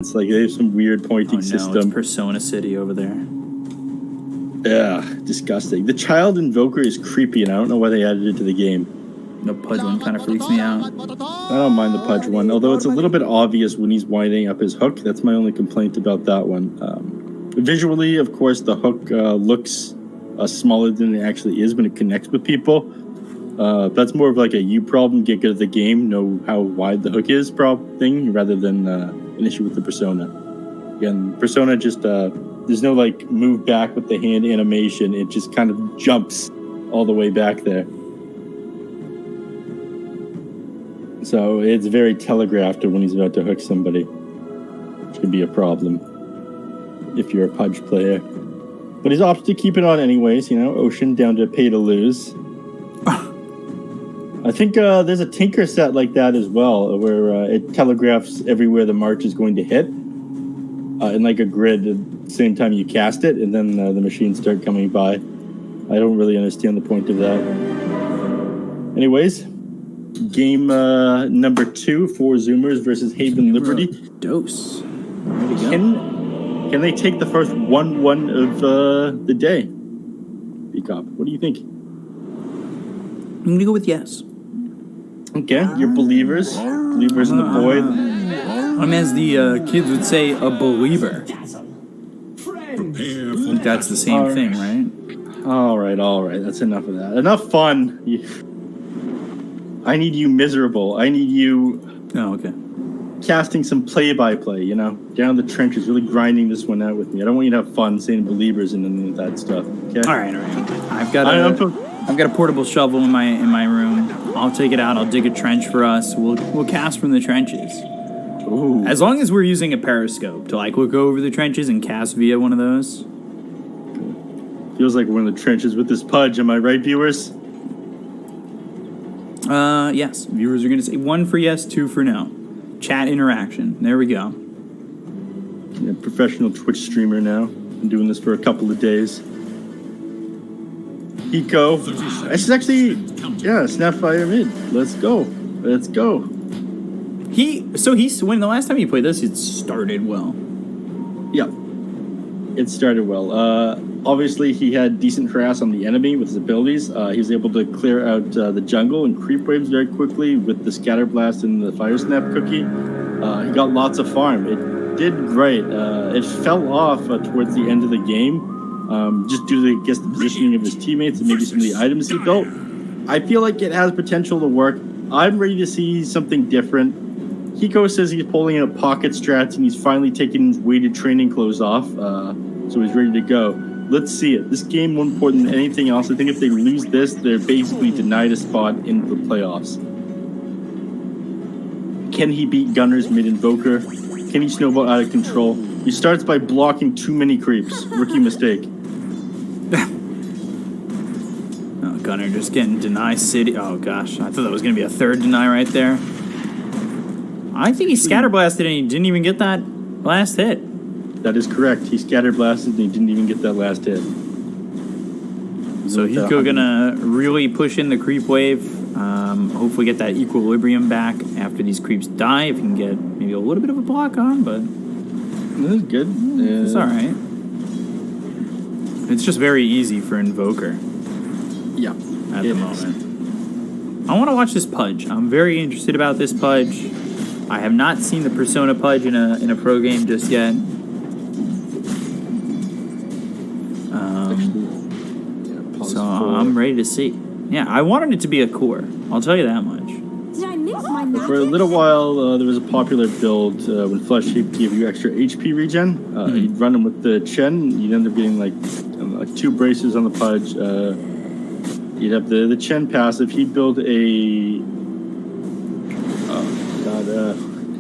It's like they have some weird pointing system. It's Persona City over there. Yeah, disgusting. The child invoker is creepy, and I don't know why they added it to the game. The Pudge one kind of freaks me out. I don't mind the Pudge one, although it's a little bit obvious when he's winding up his hook. That's my only complaint about that one. Visually, of course, the hook looks smaller than it actually is when it connects with people. That's more of like a you problem, get good at the game, know how wide the hook is thing, rather than an issue with the Persona. Again, Persona just, there's no like move back with the hand animation. It just kind of jumps all the way back there. So it's very telegraphed when he's about to hook somebody, which could be a problem if you're a Pudge player. But he's opted to keep it on anyways, you know, Ocean down to pay to lose. I think there's a Tinker set like that as well, where it telegraphs everywhere the march is going to hit in like a grid at the same time you cast it, and then the machines start coming by. I don't really understand the point of that. Anyways, game number 2 for Zoomers versus Haven Liberty. Dose. Can they take the first 1-1 of the day? Peacock, what do you think? I'm going to go with yes. Okay, you're believers. Believers in the boy. I'm, as the kids would say, a believer. I think that's the same thing, right? All right. That's enough of that. Enough fun. I need you miserable. I need you... Oh, okay. Casting some play-by-play, you know? Down the trenches, really grinding this one out with me. I don't want you to have fun saying believers and any of that stuff, okay? All right. I've got a portable shovel in my room. I'll take it out. I'll dig a trench for us. We'll cast from the trenches. Ooh. As long as we're using a periscope to like look over the trenches and cast via one of those. Feels like we're in the trenches with this Pudge. Am I right, viewers? Yes. Viewers are going to say 1 for yes, 2 for no. Chat interaction. There we go. Yeah, professional Twitch streamer now. Been doing this for a couple of days. Eco. It's actually, yeah, Snapfire mid. Let's go. When the last time he played this, it started well. Yeah. It started well. Obviously, he had decent harass on the enemy with his abilities. He was able to clear out the jungle and creep waves very quickly with the Scatter Blast and the Fire Snap cookie. He got lots of farm. It did great. It fell off towards the end of the game, just due to, I guess, the positioning of his teammates and maybe some of the items he built. I feel like it has potential to work. I'm ready to see something different. Hiko says he's pulling out pocket strats and he's finally taking his weighted training clothes off, so he's ready to go. Let's see it. This game more important than anything else. I think if they lose this, they're basically denied a spot in the playoffs. Can he beat Gunner's mid-invoker? Can he snowball out of control? He starts by blocking too many creeps. Rookie mistake. Oh, Gunner just getting deny city. Oh, gosh. I thought that was going to be a third deny right there. I think he scatterblasted and he didn't even get that last hit. That is correct. He scatterblasted and he didn't even get that last hit. So Hiko gonna really push in the creep wave. Hopefully get that equilibrium back after these creeps die. If he can get maybe a little bit of a block on, but that's good. It's all right. It's just very easy for Invoker. Yeah, at the moment. I want to watch this Pudge. I'm very interested about this Pudge. I have not seen the Persona Pudge in a pro game just yet. So I'm ready to see. Yeah, I wanted it to be a core. I'll tell you that much. Did I miss my map? For a little while, there was a popular build when Flesh Shape gave you extra HP regen. You'd run them with the Chen. You'd end up getting like 2 braces on the Pudge. You'd have the Chen passive. He'd build a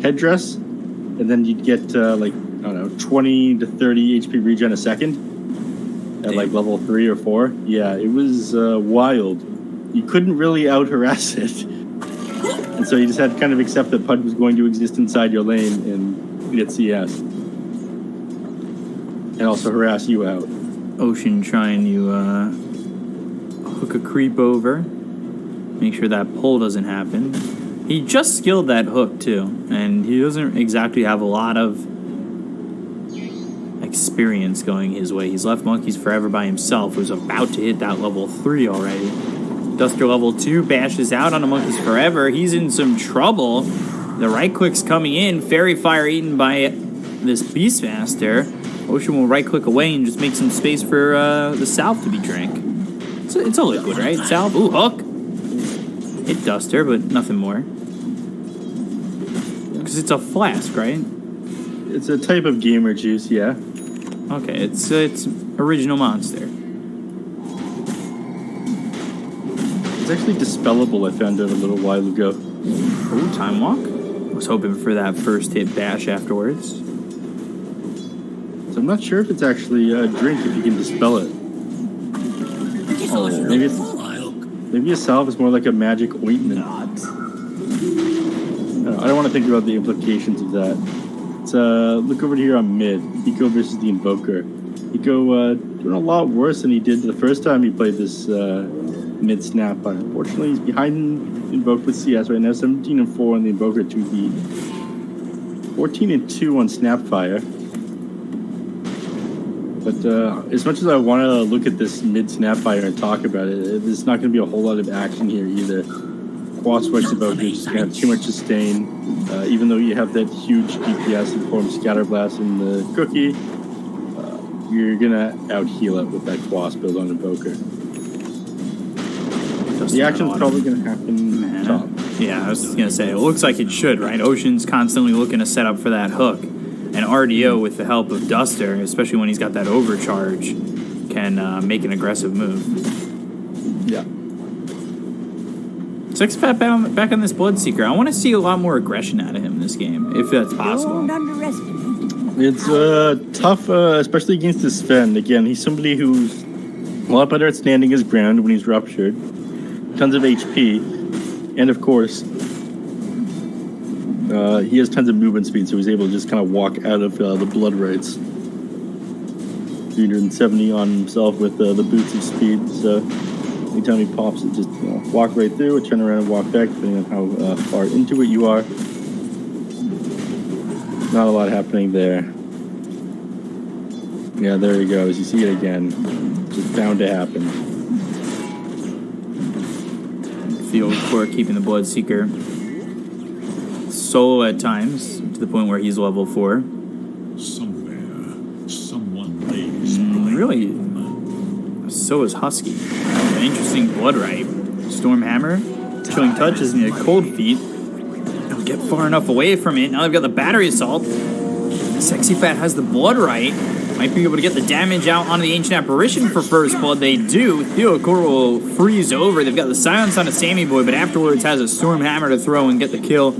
headdress, and then you'd get 20 to 30 HP regen a second at like level 3 or 4. Yeah, it was wild. You couldn't really out harass it, and so you just had to kind of accept that Pudge was going to exist inside your lane and get CS, and also harass you out. Ocean trying to hook a creep over, make sure that pull doesn't happen. He just skilled that hook too, and he doesn't exactly have a lot of experience going his way. He's left Monkeys Forever by himself, who's about to hit that level 3 already. Duster level 2 bashes out on a Monkeys Forever. He's in some trouble. The right click's coming in. Fairy Fire eaten by this Beastmaster. Ocean will right click away and just make some space for the salve to be drank. It's a liquid, right? Salve. Ooh, hook. Hit Duster, but nothing more. Because it's a flask, right? It's a type of gamer juice, yeah. Okay, it's original monster. It's actually dispellable, I found out a little while ago. Ooh, time walk. Was hoping for that first hit bash afterwards. So I'm not sure if it's actually a drink, if you can dispel it. Oh, maybe a salve is more like a magic ointment. I don't want to think about the implications of that. Let's look over here on mid. Eco versus the Invoker. Eco doing a lot worse than he did the first time he played this mid snap. But unfortunately, he's behind Invoke with CS right now. 17-4 on the Invoker to the 14-2 on Snapfire. But as much as I want to look at this mid Snapfire and talk about it, there's not going to be a whole lot of action here either. Quad Switch Invoker just going to have too much sustain. Even though you have that huge DPS in form of Scatterblast in the Cookie, you're going to out-heal it with that Quas build on Invoker. The action's probably going to happen top. Yeah, I was just going to say, it looks like it should, right? Ocean's constantly looking to set up for that hook. And RDO, with the help of Duster, especially when he's got that overcharge, can make an aggressive move. Yeah. Six Fat back on this Bloodseeker. I want to see a lot more aggression out of him this game, if that's possible. It's tough, especially against this Sven. Again, he's somebody who's a lot better at standing his ground when he's ruptured. Tons of HP. And of course, he has tons of movement speed, so he's able to just kind of walk out of the blood rights. 370 on himself with the boots of speed, so anytime he pops it, just walk right through it, turn around and walk back, depending on how far into it you are. Not a lot happening there. Yeah, there he goes. You see it again. Just bound to happen. Field for keeping the Bloodseeker solo at times, to the point where he's level 4. Somewhere, someone lays blame. Really? So is Husky. An interesting Blood Right. Stormhammer. Chilling Touch is in a Cold Feet. They'll get far enough away from it. Now they've got the Battery Assault. Sexy Fat has the Blood Right. Might be able to get the damage out onto the Ancient Apparition for first blood. They do. Theocor will freeze over. They've got the Silence on a Sammy Boy, but afterwards has a Stormhammer to throw and get the kill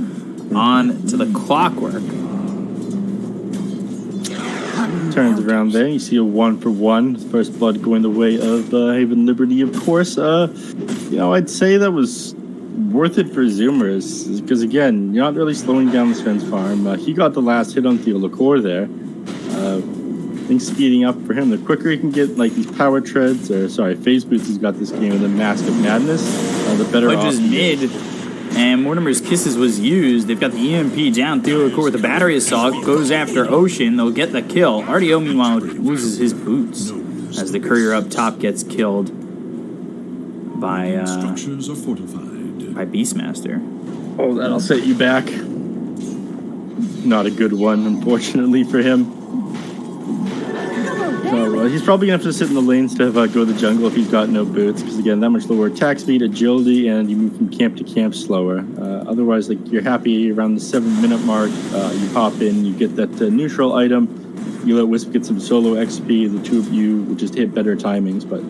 on to the Clockwork. Turns around there. You see a 1-for-1. First blood going the way of Haven Liberty, of course. I'd say that was worth it for Zoomers, because again, you're not really slowing down the Sven's farm. He got the last hit on Theolacor there. Things speeding up for him. The quicker he can get like these power treads, phase boots, he's got this game, and then Mask of Madness, the better off. Is mid, and Mortimer's Kisses was used. They've got the EMP down. Theolacor with the Battery Assault goes after Ocean. They'll get the kill. RDO, meanwhile, loses his boots as the courier up top gets killed by Structures are fortified. by Beastmaster. Oh, that'll set you back. Not a good one, unfortunately, for him. So he's probably going to have to sit in the lanes to go to the jungle if he's got no boots, because again, that much lower attack speed, agility, and you move from camp to camp slower. Otherwise, like, you're happy around the 7-minute mark. You hop in, you get that neutral item, you let Wisp get some solo XP, the two of you will just hit better timings, but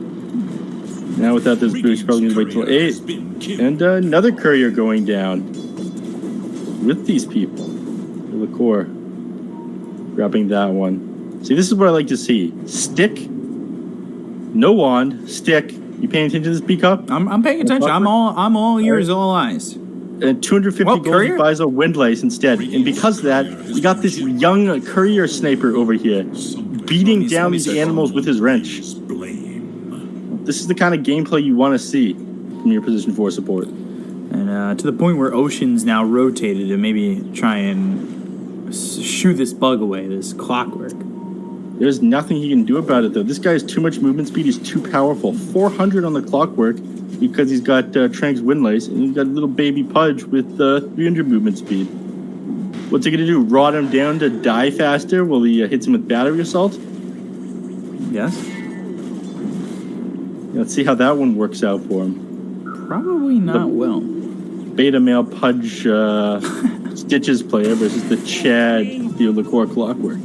now without this boost, you're probably going to wait till 8. And another courier going down with these people. The core grabbing that one. See, this is what I like to see. Stick, no wand, stick. You paying attention to this, B-Cup? I'm paying attention. I'm all ears, all eyes. And 250 gold buys a Windlace instead. And because of that, we got this young courier sniper over here beating down these animals with his wrench. This is the kind of gameplay you want to see from your position 4 support. And to the point where Ocean's now rotated to maybe try and shoo this bug away, this Clockwork. There's nothing he can do about it, though. This guy has too much movement speed. He's too powerful. 400 on the clockwork because he's got Trank's Windlace, and he's got a little baby Pudge with 300 movement speed. What's he going to do? Rot him down to die faster while he hits him with battery assault? Yes. Let's see how that one works out for him. Probably not well. Beta male Pudge Stitches player versus the Chad Theo LaCour Clockwork.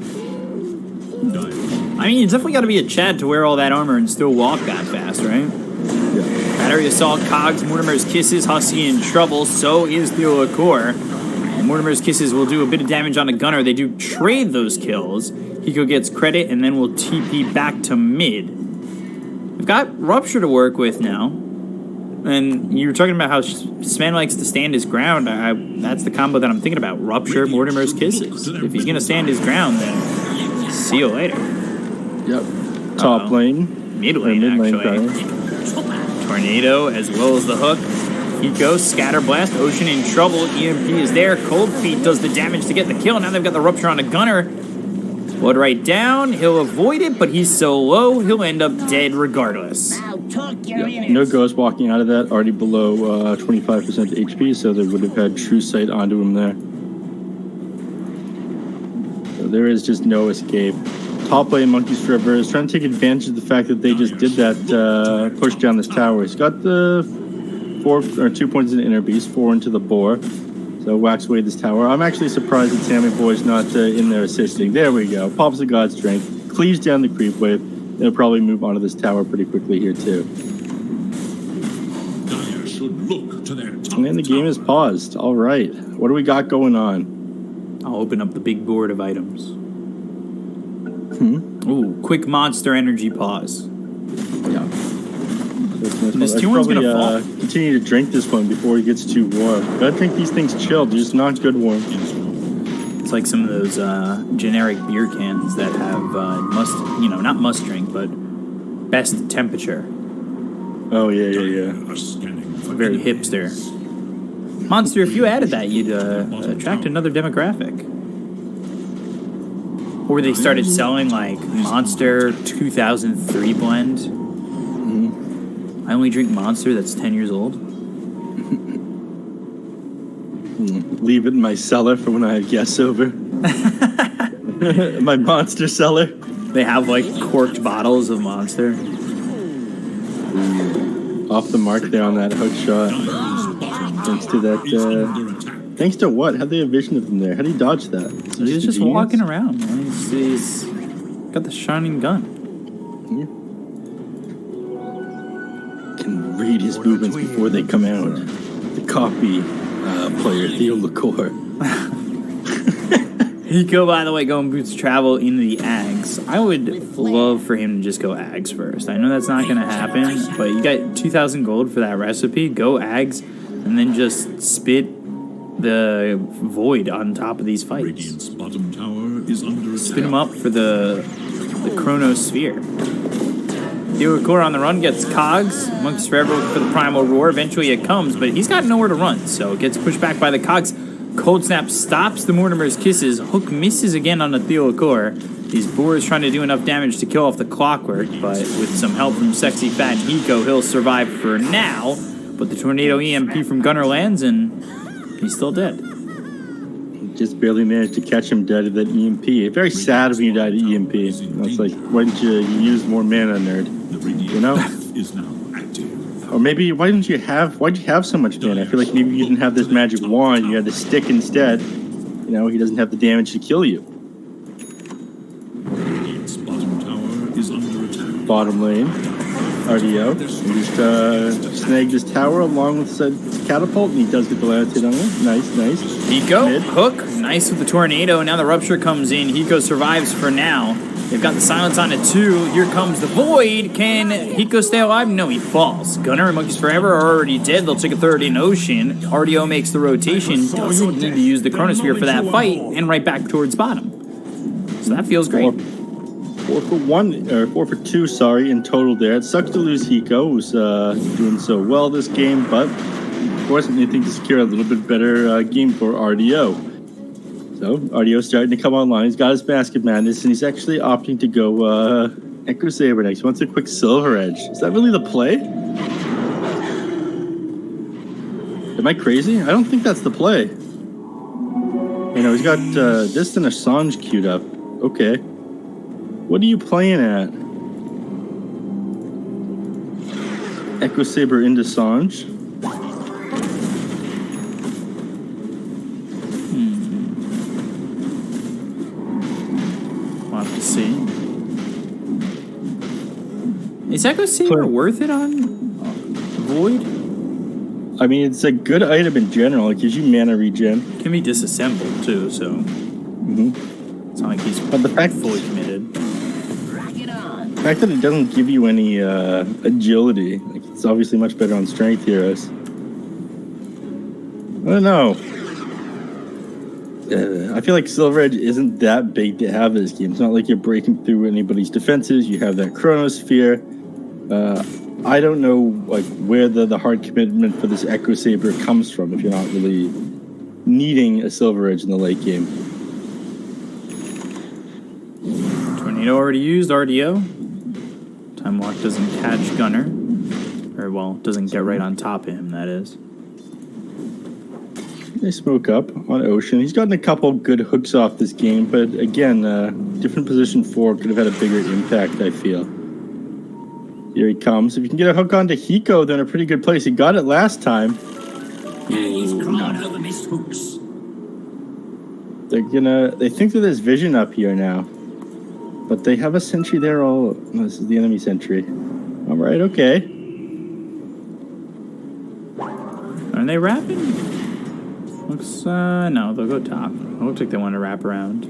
I mean, you definitely got to be a Chad to wear all that armor and still walk that fast, right? Yeah. Battery Assault, Cogs, Mortimer's Kisses, Husky in trouble. So is Theo LaCour. And Mortimer's Kisses will do a bit of damage on a gunner. They do trade those kills. Hiko gets credit and then will TP back to mid. We've got Rupture to work with now. And you were talking about how Sven likes to stand his ground. That's the combo that I'm thinking about. Rupture, Mortimer's Kisses. If he's going to stand his ground, then see you later. Yep. Top lane. Mid lane, actually. Tornado as well as the hook. Hiko, Scatter Blast, Ocean in trouble. EMP is there. Cold Feet does the damage to get the kill. Now they've got the Rupture on a gunner. Blood right down. He'll avoid it, but he's so low, he'll end up dead regardless. Yep. No Ghost walking out of that. Already below 25% HP, so they would have had True Sight onto him there. So there is just no escape. Top lane Monkeys Forever is trying to take advantage of the fact that they just did that push down this tower. He's got the 2 points in the inner beast, 4 into the boar. So whacks away this tower. I'm actually surprised that Sammy Boy's not in there assisting. There we go. Pops the God Strength. Cleaves down the creep wave. They'll probably move onto this tower pretty quickly here too. Dire should look to their top And then the game is paused. All right. What do we got going on? I'll open up the big board of items. Ooh, quick monster energy pause. Yeah. This 2-1's going to fall. Continue to drink this one before he gets too warm. Gotta drink these things chilled. They're just not good warm. It's like some of those generic beer cans that have not must drink, but best temperature. Oh, yeah. are scanning for Very enemies. hipster. Monster, if you added that, you'd attract another demographic. Or they started selling like Monster 2003 blend. I only drink Monster that's 10 years old. Leave it in my cellar for when I have guests over. My Monster cellar. They have like corked bottles of Monster. Off the mark there on that hook shot. Thanks to that. Thanks to what? How'd they have vision of him there? How'd he dodge that? He's just walking around, man. He's got the shining gun. Can read his movements before they come out. The copy player, Theo LaCour. Hiko, by the way, going boots travel into the Ags. I would love for him to just go Ags first. I know that's not going to happen, but you got 2,000 gold for that recipe. Go Ags, and then just spit the Void on top of these fights. Radiant's bottom tower is under attack. Spin him up for the Chronosphere. Theo LaCour on the run gets Cogs. Monkeys Forever looking for the Primal Roar. Eventually it comes, but he's got nowhere to run, so gets pushed back by the Cogs. Cold Snap stops the Mortimer's Kisses. Hook misses again on the Theo LaCour. These boars trying to do enough damage to kill off the Clockwork, but with some help from Sexy Fat Hiko, he'll survive for now. But the Tornado EMP from Gunner lands, and he's still dead. Just barely managed to catch him dead at that EMP. Very sad when you die to EMP. It's like, why didn't you use more mana, nerd? The radiant You know? path is now active. Or maybe, why'd you have so much mana? I feel like maybe you didn't have this magic wand, you had the stick instead. You know, he doesn't have the damage to kill you. Radiant's bottom tower is under attack. Bottom lane, RDO. He just snagged his tower along with said catapult, and he does get the last hit on it. Nice. Hiko, Mid. hook, nice with the Tornado. Now the Rupture comes in. Hiko survives for now. They've got the Silence on it too. Here comes the Void. Can Hiko stay alive? No, he falls. Gunner and Monkeys Forever are already dead. They'll take a third in Ocean. RDO makes the rotation. Doesn't need to use the Chronosphere for that fight. And right back towards bottom. So that feels great. 4 for 2, in total there. It sucks to lose Hiko, who's doing so well this game, but of course anything to secure a little bit better game for RDO. So, RDO's starting to come online. He's got his Mask of Madness, and he's actually opting to go Echo Saber next. He wants a quick Silver Edge. Is that really the play? Am I crazy? I don't think that's the play. You know, he's got Distant Assange queued up. Okay. What are you playing at? Echo Saber into Assange. We'll have to see. Is Echo Saber worth it on Void? I mean, it's a good item in general. It gives you mana regen. Can be disassembled too, so it's not like he's But the fact fully committed. The fact that it doesn't give you any agility, like it's obviously much better on strength heroes. I don't know. I feel like Silver Edge isn't that big to have this game. It's not like you're breaking through anybody's defenses. You have that Chronosphere. I don't know like where the hard commitment for this Echo Saber comes from if you're not really needing a Silver Edge in the late game. Tornado already used RDO. Time Walk doesn't catch Gunner. Or, well, doesn't get right on top of him, that is. They smoke up on Ocean. He's gotten a couple good hooks off this game, but again, different position 4 could have had a bigger impact, I feel. Here he comes. If you can get a hook onto Hiko, they're in a pretty good place. He got it last time. He's crawling over missed hooks. They think that there's vision up here now. But they have a sentry there all... No, this is the enemy sentry. Alright, okay. Are they wrapping? Looks, no, they'll go top. It looks like they want to wrap around.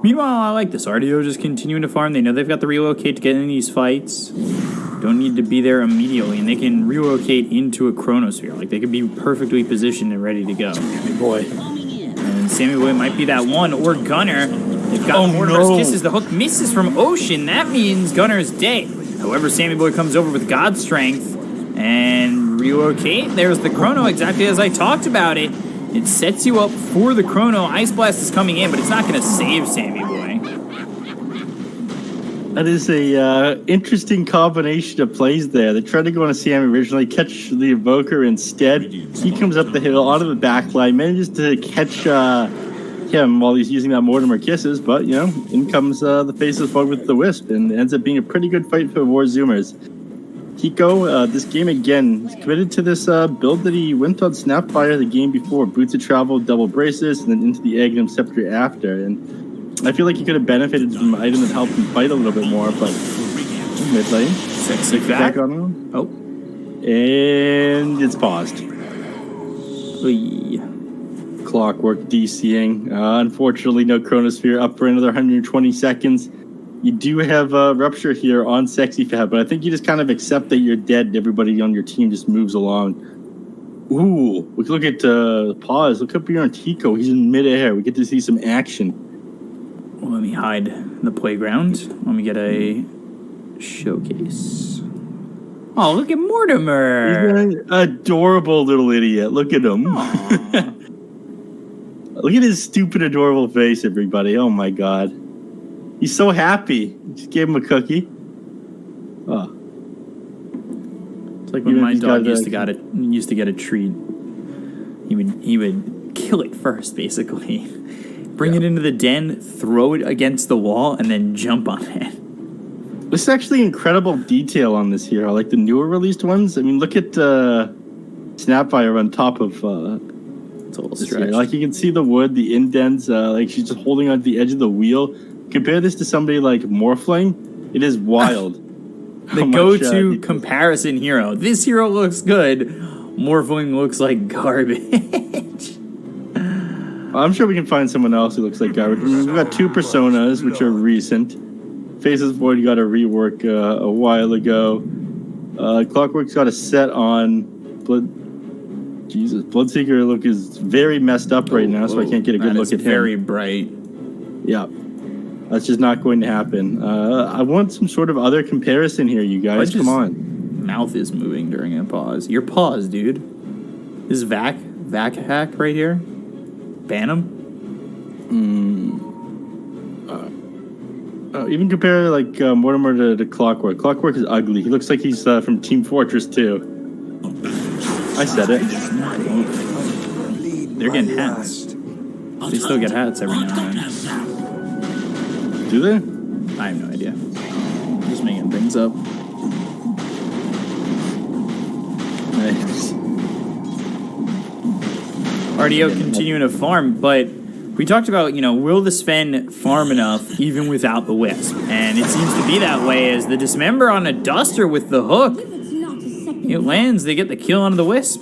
Meanwhile, I like this. RDO just continuing to farm. They know they've got the relocate to get in these fights. Don't need to be there immediately, and they can relocate into a Chronosphere. Like, they could be perfectly positioned and ready to go. Boy. And Sammy Boy might be that one, or Gunner. They've got Mortimer's Kisses. The hook misses from Ocean. That means Gunner's dead. However, Sammy Boy comes over with God Strength and relocate. There's the Chrono, exactly as I talked about it. It sets you up for the Chrono. Ice Blast is coming in, but it's not going to save Sammy Boy. That is a interesting combination of plays there. They tried to go on a Sammy originally, catch the Evoker instead. He comes up the hill, out of the backline, manages to catch him while he's using that Mortimer Kisses, but, you know, in comes the Faceless Bug with the Wisp, and it ends up being a pretty good fight for War Zoomers. Hiko, this game again, he's committed to this build that he went on Snapfire the game before. Boots of Travel, double braces, and then into the Agnum Scepter after. And I feel like he could have benefited from an item that helped him fight a little bit more, but mid lane. Sexy back on him. Oh. And it's paused. Oy. Clockwork DCing. Unfortunately, no Chronosphere up for another 120 seconds. You do have a Rupture here on Sexy Fab, but I think you just kind of accept that you're dead and everybody on your team just moves along. Ooh, we can look at pause. Look up here on Tico. He's in midair. We get to see some action. Well, let me hide in the playground. Let me get a showcase. Oh, look at Mortimer. He's an adorable little idiot. Look at him. Look at his stupid, adorable face, everybody. Oh, my God. He's so happy. Just gave him a cookie. Oh. It's like when my dog used to get a treat. He would kill it first, basically. Bring it into the den, throw it against the wall, and then jump on it. This is actually incredible detail on this hero, like the newer released ones. I mean, look at Snapfire on top of it's a little this stretched. hero. Like you can see the wood, the indents, like she's just holding on to the edge of the wheel. Compare this to somebody like Morphling, it is wild. The go-to comparison hero. This hero looks good. Morphling looks like garbage. I'm sure we can find someone else who looks like garbage. We've got two personas, which are recent. Faces Void got a rework a while ago. Clockwork's got a set on. Bloodseeker look is very messed up right now, so I can't get a good look at him. Very bright. Yeah. That's just not going to happen. I want some sort of other comparison here, you guys. Come on. Mouth is moving during a pause. Your pause, dude. This is Vac hack right here. Ban him. Even compare like Mortimer to Clockwork. Clockwork is ugly. He looks like he's from Team Fortress 2. I said it. They're getting hats. They still get hats every now and then. Do they? I have no idea. Just making things up. Nice. RDO continuing to farm, but we talked about, will the Sven farm enough even without the Wisp? And it seems to be that way as the Dismember on a Duster with the hook. It lands, they get the kill on the Wisp.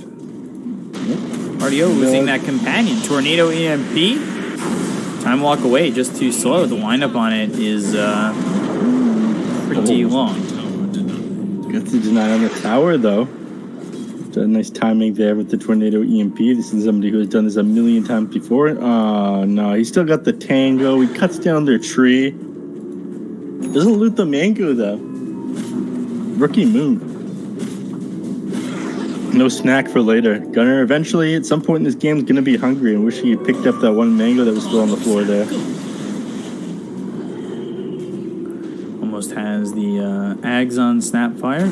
RDO losing that companion. Tornado EMP. Time walk away, just too slow. The windup on it is pretty long. Got the deny on the tower, though. A nice timing there with the Tornado EMP. This is somebody who has done this a million times before. Oh, no. He's still got the Tango. He cuts down their tree. Doesn't loot the mango, though. Rookie move. No snack for later. Gunner, eventually, at some point in this game, is going to be hungry and wish he had picked up that one mango that was still on the floor there. Almost has the Ags on Snapfire.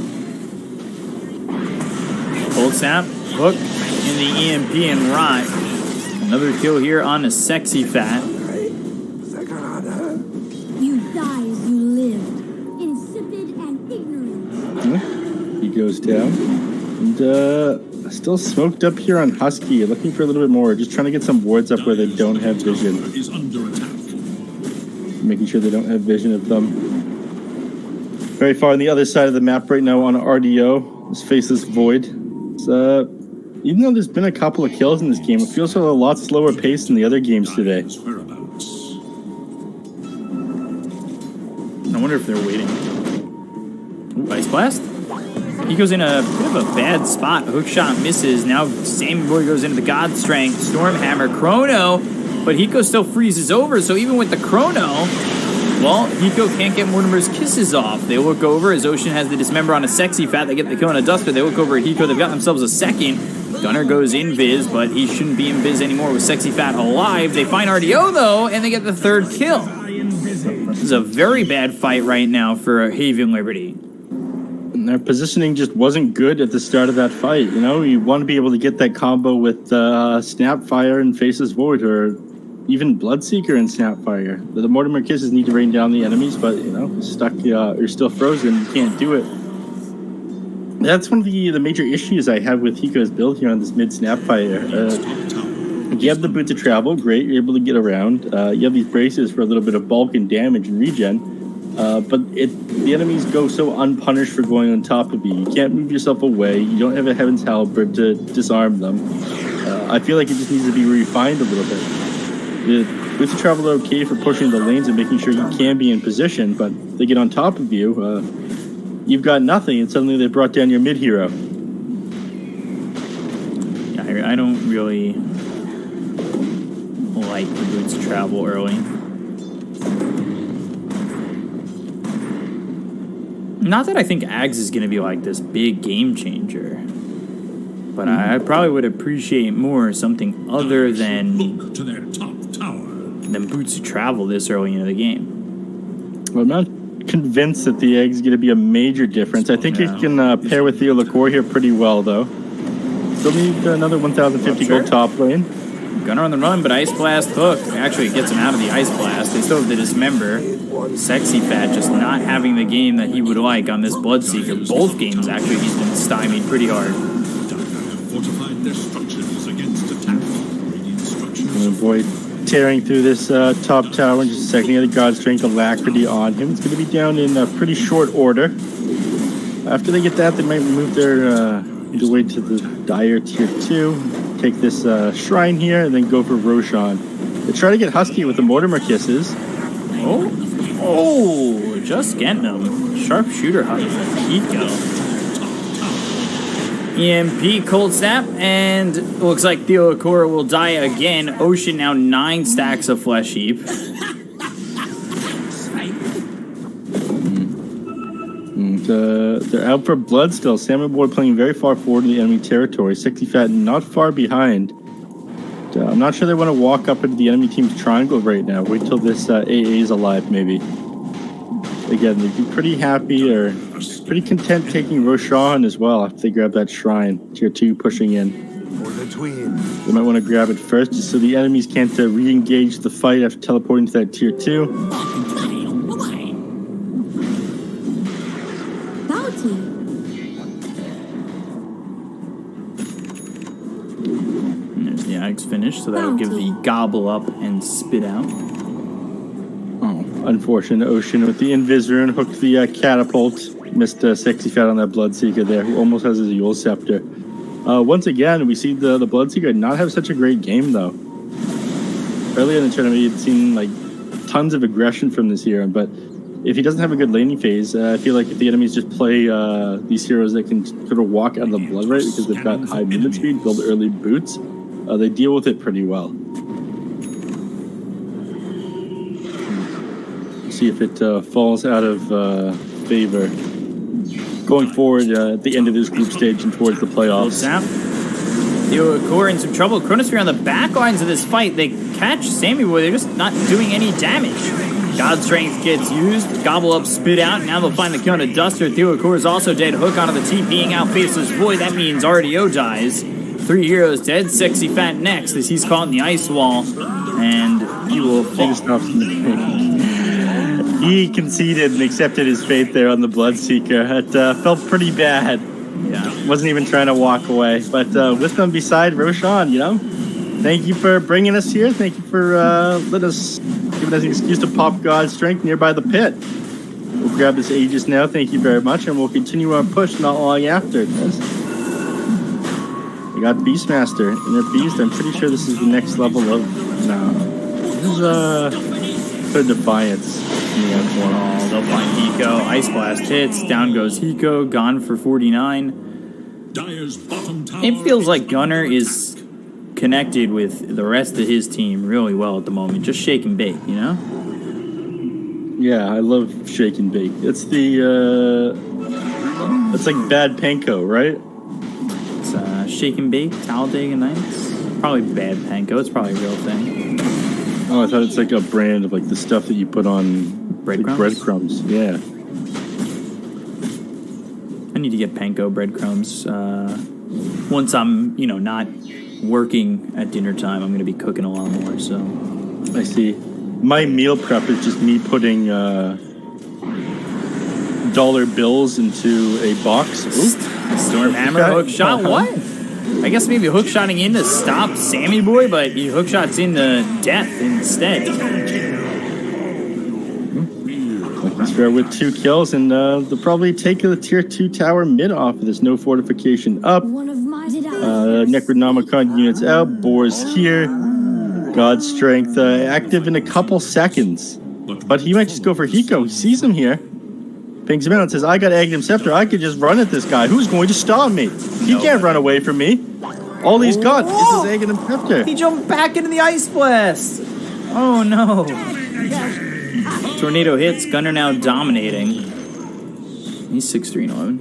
Cold Snap, hook, in the EMP and Rot. Another kill here on a Sexy Fat. You die as you lived, insipid and ignorant. He goes down. And still smoked up here on Husky, looking for a little bit more. Just trying to get some wards up where they don't have vision. Is under attack. Making sure they don't have vision of them. Very far on the other side of the map right now on RDO. This faceless void. It's, even though there's been a couple of kills in this game, it feels a lot slower pace than the other games today. Whereabouts. I wonder if they're waiting. Ooh, Ice Blast? He goes in a bit of a bad spot. Hook shot misses. Now Sammy Boy goes into the God Strength. Stormhammer, Chrono. But Hiko still freezes over, so even with the Chrono, well, Hiko can't get Mortimer's kisses off. They look over as Ocean has the Dismember on a Sexy Fat. They get the kill on a Duster. They look over at Hiko. They've got themselves a second. Gunner goes invis, but he shouldn't be invis anymore with Sexy Fat alive. They find RDO, though, and they get the third kill. This is a very bad fight right now for Haven Liberty. And their positioning just wasn't good at the start of that fight. You want to be able to get that combo with Snapfire and Faceless Void, or even Bloodseeker and Snapfire. The Mortimer Kisses need to rain down the enemies, but, stuck, you're still frozen, you can't do it. That's one of the major issues I have with Hiko's build here on this mid-Snapfire. You have the boot to travel, great, you're able to get around. You have these braces for a little bit of bulk and damage and regen. But the enemies go so unpunished for going on top of you. You can't move yourself away. You don't have a Heaven's Halberd to disarm them. I feel like it just needs to be refined a little bit. The boots of travel are okay for pushing the lanes and making sure you can be in position, but they get on top of you. You've got nothing, and suddenly they brought down your mid hero. Yeah, I don't really like the boots to travel early. Not that I think Ags is going to be like this big game changer, but I probably would appreciate more something other than Look to their top tower. boots to travel this early into the game. Well, I'm not convinced that the egg's going to be a major difference. I think it can pair with Theo Liqueur here pretty well, though. Still need another 1,050 gold top lane. Gunner on the run, but Ice Blast hook actually gets him out of the Ice Blast. They still have the Dismember. Sexy Fat just not having the game that he would like on this Bloodseeker. Both games, actually, he's been stymied pretty hard. Fortified their structures against attack. Radiant structures. Avoid tearing through this top tower in just a second. He had a God Strength Alacrity on him. It's going to be down in pretty short order. After they get that, they might move their way to the Dire Tier 2. Take this Shrine here, and then go for Roshan. They try to get Husky with the Mortimer Kisses. Oh, just getting him. Sharpshooter hug from Hiko. EMP, Cold Snap, and it looks like Theo Liqueur will die again. Ocean now 9 stacks of Flesh Heap. They're out for blood still. Salmon Boy playing very far forward in the enemy territory. Sexy Fat not far behind. I'm not sure they want to walk up into the enemy team's triangle right now. Wait till this AA is alive, maybe. Again, they'd be pretty happy or pretty content taking Roshan as well after they grab that shrine. Tier 2 pushing in. For the twins. They might want to grab it first just so the enemies can't re-engage the fight after teleporting to that Tier 2. Bounty. And there's the Axe finish, so that'll give the gobble up and spit out. Oh, unfortunate Ocean with the Invisor and hooked the catapult. Missed Sexy Fat on that Bloodseeker there, who almost has his Yule Scepter. Once again, we see the Bloodseeker not have such a great game, though. Earlier in the tournament, you'd seen like tons of aggression from this hero, but if he doesn't have a good laning phase, I feel like if the enemies just play these heroes that can sort of walk out of the blood rate because they've got high movement speed, build early boots, they deal with it pretty well. See if it falls out of favor going forward at the end of this group stage and towards the playoffs. Zap. BO2 in some trouble. Chronosphere on the back lines of this fight. They catch Sammy Boy. They're just not doing any damage. God Strength gets used. Gobble up, spit out. Now they'll find the kill on a Duster. BO2 is also dead. Hook onto the TPing out Faceless Void. That means RDO dies. 3 heroes dead. Sexy Fat next as he's caught in the ice wall. And he will fall. He conceded and accepted his fate there on the Bloodseeker. It felt pretty bad. Yeah. Wasn't even trying to walk away. But with them beside Roshan, you know, thank you for bringing us here. Thank you for giving us an excuse to pop God's Strength nearby the pit. We'll grab this Aegis now. Thank you very much. And we'll continue our push not long after. We got Beastmaster and their Beast. I'm pretty sure this is the next level of... No. This is for Defiance. Oh, they'll find Hiko. Ice Blast hits. Down goes Hiko. Gone for 49. Dyer's bottom tower. It feels like Gunner is connected with the rest of his team really well at the moment. Just shake and bake, you know? Yeah, I love shake and bake. It's the, it's like Bad Panko, right? It's shake and bake, Talladega Nights. Probably Bad Panko. It's probably a real thing. Oh, I thought it's like a brand of like the stuff that you put on Breadcrumbs? breadcrumbs. Yeah. I need to get panko breadcrumbs. Once I'm, you know, not working at dinner time, I'm going to be cooking a lot more, so. I see. My meal prep is just me putting dollar bills into a box. Storm Hammer, hook shot, what? I guess maybe hook shotting in to stop Sammy Boy, but he hook shots into death instead. Start with 2 kills, and they'll probably take the tier 2 tower mid off of this. No fortification up. One of my Necronomicon units out. Boars here. God's Strength active in a couple seconds. But he might just go for Hiko. He sees him here. Pings him out and says, I got Aghanim Scepter. I could just run at this guy. Who's going to stop me? He can't run away from me. All he's got is his Aghanim Scepter. He jumped back into the Ice Blast. Oh, no. Tornado hits. Gunner now dominating. He's 6-3-11.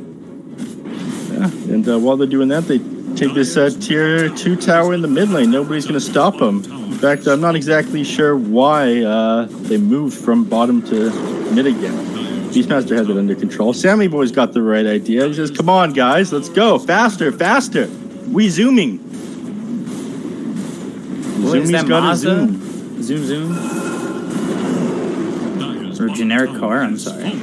Yeah, and while they're doing that, they take this tier 2 tower in the mid lane. Nobody's going to stop them. In fact, I'm not exactly sure why they moved from bottom to mid again. Beastmaster has it under control. Sammy Boy's got the right idea. He says, come on, guys, let's go. Faster, faster. We zooming. Zoomy's got a zoom. Zoom. Or a generic car, I'm sorry.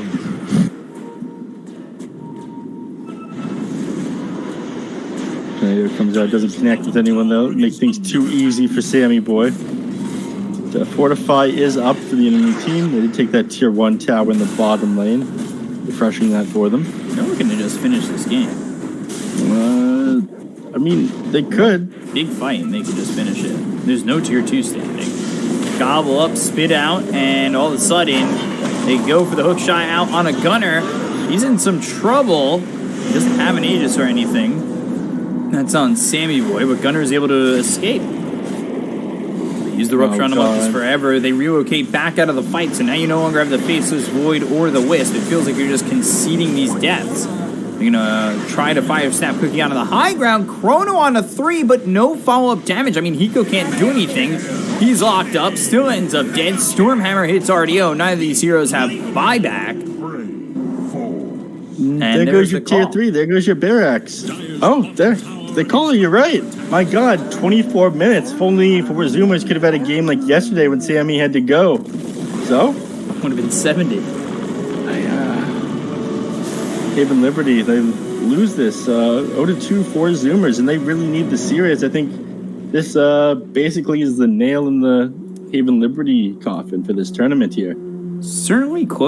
Tornado comes out, doesn't connect with anyone though. Make things too easy for Sammy Boy. The Fortify is up for the enemy team. They did take that tier 1 tower in the bottom lane. Refreshing that for them. They're looking to just finish this game. I mean, they could. Big fight, and they could just finish it. There's no tier 2 standing. Gobble up, spit out, and all of a sudden, they go for the hook shot out on a Gunner. He's in some trouble. He doesn't have an Aegis or anything. That's on Sammy Boy, but Gunner is able to escape. Use the Rupture on him up forever. They relocate back out of the fight, so now you no longer have the Faceless Void or the Wisp. It feels like you're just conceding these deaths. They're gonna try to fire Snap Cookie onto the high ground. Chrono on a 3, but no follow-up damage. I mean, Hiko can't do anything. He's locked up, still ends up dead. Stormhammer hits RDO. Neither of these heroes have buyback. There goes your tier 3. There goes your Barracks. Oh, there. They call it. You're right. My God, 24 minutes. If only for Zoomers could have had a game like yesterday when Sammy had to go. So? Would have been 70. Haven Liberty, they lose this 0-2 for Zoomers, and they really need the series. I think this basically is the nail in the Haven Liberty coffin for this tournament here. Certainly close.